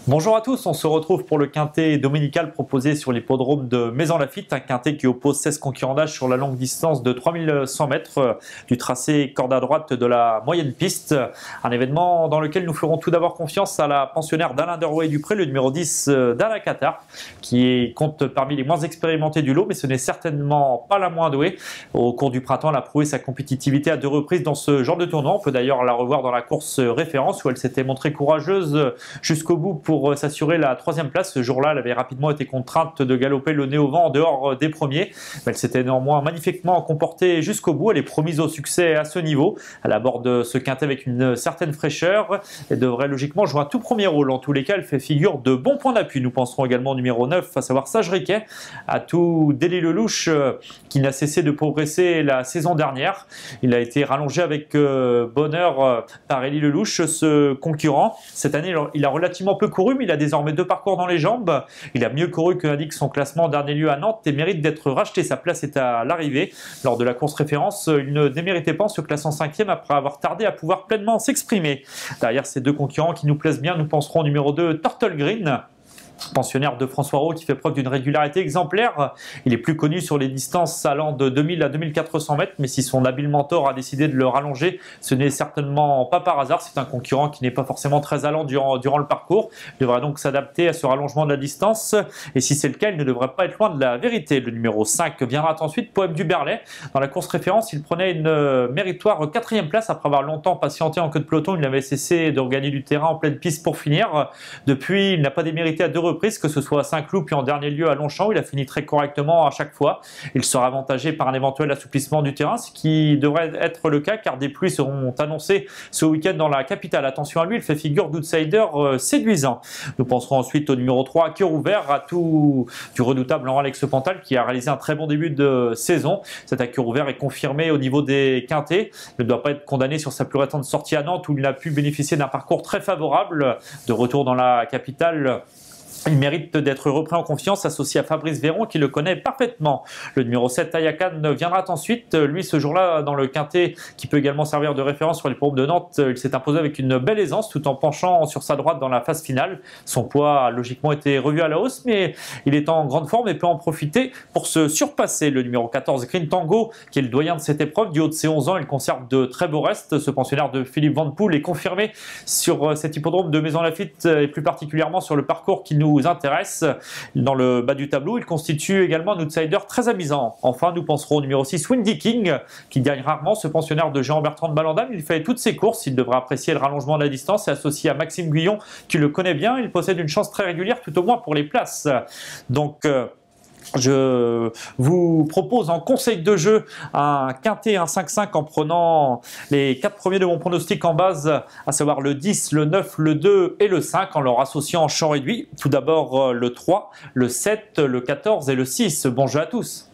Bonjour à tous, on se retrouve pour le quintet dominical proposé sur l'hippodrome de Maisons-Laffitte, un quintet qui oppose 16 concurrents d'âge sur la longue distance de 3100 mètres du tracé corde à droite de la moyenne piste. Un événement dans lequel nous ferons tout d'abord confiance à la pensionnaire d'Alain Derouet-Dupré, le numéro 10 d'Alain Qatar, qui compte parmi les moins expérimentés du lot, mais ce n'est certainement pas la moins douée. Au cours du printemps, elle a prouvé sa compétitivité à 2 reprises dans ce genre de tournoi. On peut d'ailleurs la revoir dans la course référence où elle s'était montrée courageuse jusqu'au bout pour s'assurer la 3e place. Ce jour-là, elle avait rapidement été contrainte de galoper le nez au vent en dehors des premiers. Mais elle s'était néanmoins magnifiquement comportée jusqu'au bout. Elle est promise au succès à ce niveau. Elle aborde ce quintet avec une certaine fraîcheur. Elle devrait logiquement jouer un tout premier rôle. En tous les cas, elle fait figure de bons points d'appui. Nous penserons également au numéro 9, à savoir Sage Riquet, à tout Délit Lelouch, qui n'a cessé de progresser la saison dernière. Il a été rallongé avec bonheur par Élie Lelouch, ce concurrent. Cette année, il a relativement peu couru, mais il a désormais 2 parcours dans les jambes. Il a mieux couru que indique son classement en dernier lieu à Nantes et mérite d'être racheté. Sa place est à l'arrivée. Lors de la course référence, il ne déméritait pas en se classant 5e après avoir tardé à pouvoir pleinement s'exprimer. Derrière ces 2 concurrents qui nous plaisent bien, nous penserons au numéro 2, Turtle Green, pensionnaire de François Roux, qui fait preuve d'une régularité exemplaire. Il est plus connu sur les distances allant de 2000 à 2400 mètres, mais si son habile mentor a décidé de le rallonger, ce n'est certainement pas par hasard. C'est un concurrent qui n'est pas forcément très allant durant le parcours. Il devra donc s'adapter à ce rallongement de la distance, et si c'est le cas, il ne devrait pas être loin de la vérité. Le numéro 5 viendra ensuite, Poème du Berlay. Dans la course référence, il prenait une méritoire 4e place après avoir longtemps patienté en queue de peloton. Il avait cessé de regagner du terrain en pleine piste pour finir. Depuis, il n'a pas démérité à 2 reprises, que ce soit à Saint-Cloud puis en dernier lieu à Longchamp, où il a fini très correctement à chaque fois. Il sera avantagé par un éventuel assouplissement du terrain, ce qui devrait être le cas car des pluies seront annoncées ce week-end dans la capitale. Attention à lui, il fait figure d'outsider séduisant. Nous penserons ensuite au numéro 3, à cœur ouvert, à tout du redoutable Alex Pantal, qui a réalisé un très bon début de saison. Cet à cœur ouvert est confirmé au niveau des quintés. Il ne doit pas être condamné sur sa plus récente sortie à Nantes, où il a pu bénéficier d'un parcours très favorable. De retour dans la capitale, il mérite d'être repris en confiance, associé à Fabrice Véron qui le connaît parfaitement. Le numéro 7, Ayakan, viendra ensuite. Lui, ce jour-là, dans le quintet, qui peut également servir de référence sur les l'hippodrome de Nantes, il s'est imposé avec une belle aisance tout en penchant sur sa droite dans la phase finale. Son poids a logiquement été revu à la hausse, mais il est en grande forme et peut en profiter pour se surpasser. Le numéro 14, Green Tango, qui est le doyen de cette épreuve, du haut de ses 11 ans, il conserve de très beaux restes. Ce pensionnaire de Philippe Van Poel est confirmé sur cet hippodrome de Maisons-Laffitte et plus particulièrement sur le parcours qui nous intéresse. Dans le bas du tableau, il constitue également un outsider très amusant. Enfin, nous penserons au numéro 6, Windy King, qui gagne rarement. Ce pensionnaire de Jean-Bertrand de Ballandane, il fait toutes ses courses. Il devra apprécier le rallongement de la distance et associé à Maxime Guyon, qui le connaît bien. Il possède une chance très régulière, tout au moins pour les places. Donc, je vous propose en conseil de jeu un quintet, un 5-5 en prenant les 4 premiers de mon pronostic en base, à savoir le 10, le 9, le 2 et le 5 en leur associant en champ réduit. Tout d'abord le 3, le 7, le 14 et le 6. Bon jeu à tous.